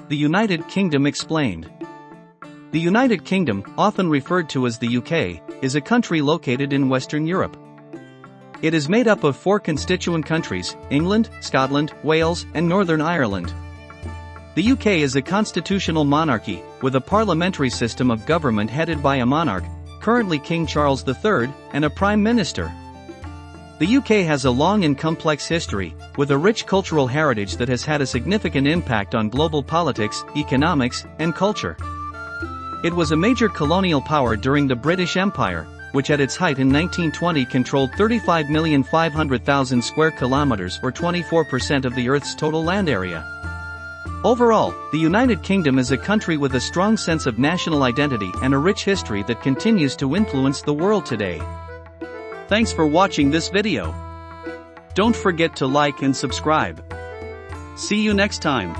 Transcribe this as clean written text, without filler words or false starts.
The United Kingdom explained. The United Kingdom, often referred to as the UK, is a country located in Western Europe. It is made up of 4 constituent countries: England, Scotland, Wales, and Northern Ireland. The UK is a constitutional monarchy, with a parliamentary system of government headed by a monarch, currently King Charles III, and a Prime Minister. The UK has a long and complex history, with a rich cultural heritage that has had a significant impact on global politics, economics, and culture. It was a major colonial power during the British Empire, which at its height in 1920 controlled 35,500,000 square kilometers or 24% of the Earth's total land area. Overall, the United Kingdom is a country with a strong sense of national identity and a rich history that continues to influence the world today. Thanks for watching this video. Don't forget to like and subscribe. See you next time.